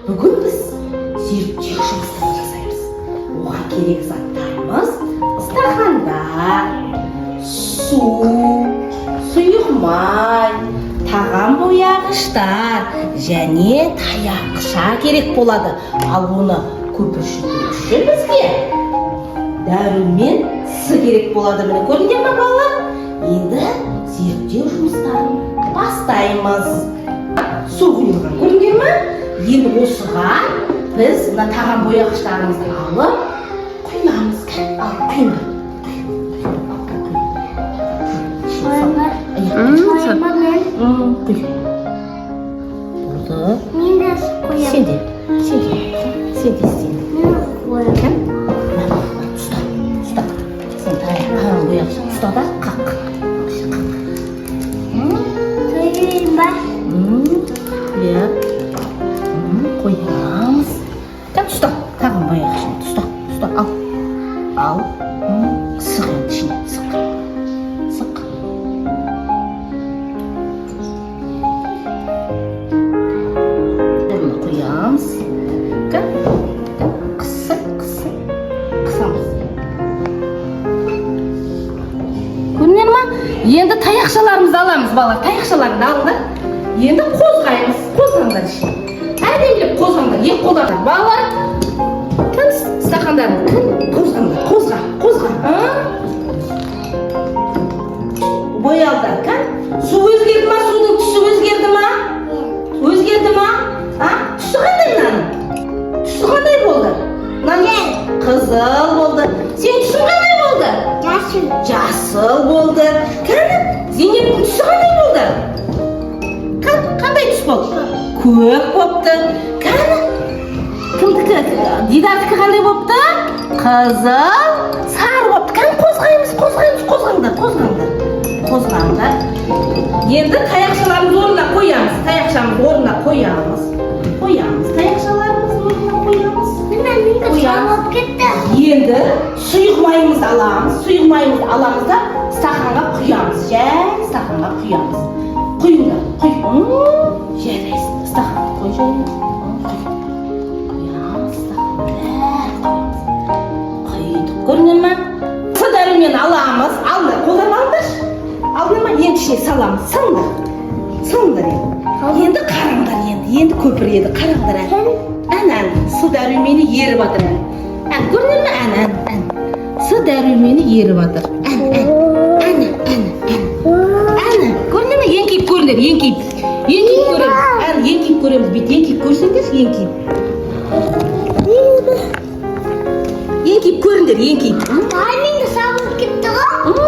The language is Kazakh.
Бүгін біз зерттеу жұмыстарын жасаймыз. Оған керек заттарымыз стақандар, су, сұйық май, тағам бояғыштар және таяқша керек болады. Ал оны көпіршіту үшін бізге дәрумен с керек болады. Міне көрдіңдер ме балалар? Енді зерттеу жұмыстарын бастаймыз. Су құйылған көрдіңдер ме? Енді осыған біз мына тағам бояғыштарымызды алып құямыз. Ал құйма. Мен де қоямын. Сен де ұста. Сен тағам бояғышын ұста да қақ. Сөйлейін ба? Иә. Қоямыз. Ұста. Тағам бояғышын ұста. Ал. Сық енді ішіне. Сық. Қоямыз. Қысамыз. Көрдіңдер ма? Енді таяқшаларымызды аламыз, балалар. Таяқшаларды алды. Енді қозғаймыз. Қозғаңдар ішіне. Әдемілеп қозғаңдар. Екі қолдардан балалар. Кім стақандарын? Қозғаңдар. Қозға. Боялды. Су өзгерді ма? Судың түсі өзгерді ма? Өзгерді ма? Түсі қандай мынаның? Түсі қандай болды? Мынаның қызыл болды. Сен түсің қандай болды? Жасыл болды. Зейнептің түсі қандай болды? Қандай түс болды? Көк болыпты. Кімдікі? Дидардікі қандай болыпты? Қызыл, сары болыпты. Қозғаңдар. Енді таяқшаларымыз орнына қоямыз. Таяқшаларымыз орнына қоямыз. Енді сұйық майымызды аламыз. Да стақанға құямыз. Жай стақанға құямыз. Құйыңдар. Жарайсың. Стақанға қой жай. Құямыз стақанға. Құйдық. Көрінген ма? С дәрумен аламыз. Алдына қолдан алыңдаршы. Алдына ма? Енді ішіне саламыз. Салыңдар енді. Енді қараңдар енді көпір еді. Қараңдар ән. С дәрумені еріп атыр ән. Көрінген ме? Ән. С дәрумені еріп атыр. Ән. Көрінген ме? Еңкейіп көріңдер. Еңкейіп көреміз. Бет еңкейіп көрсеңдер. Еңкейіп көріңдер. Менде сабылып кетті ғой.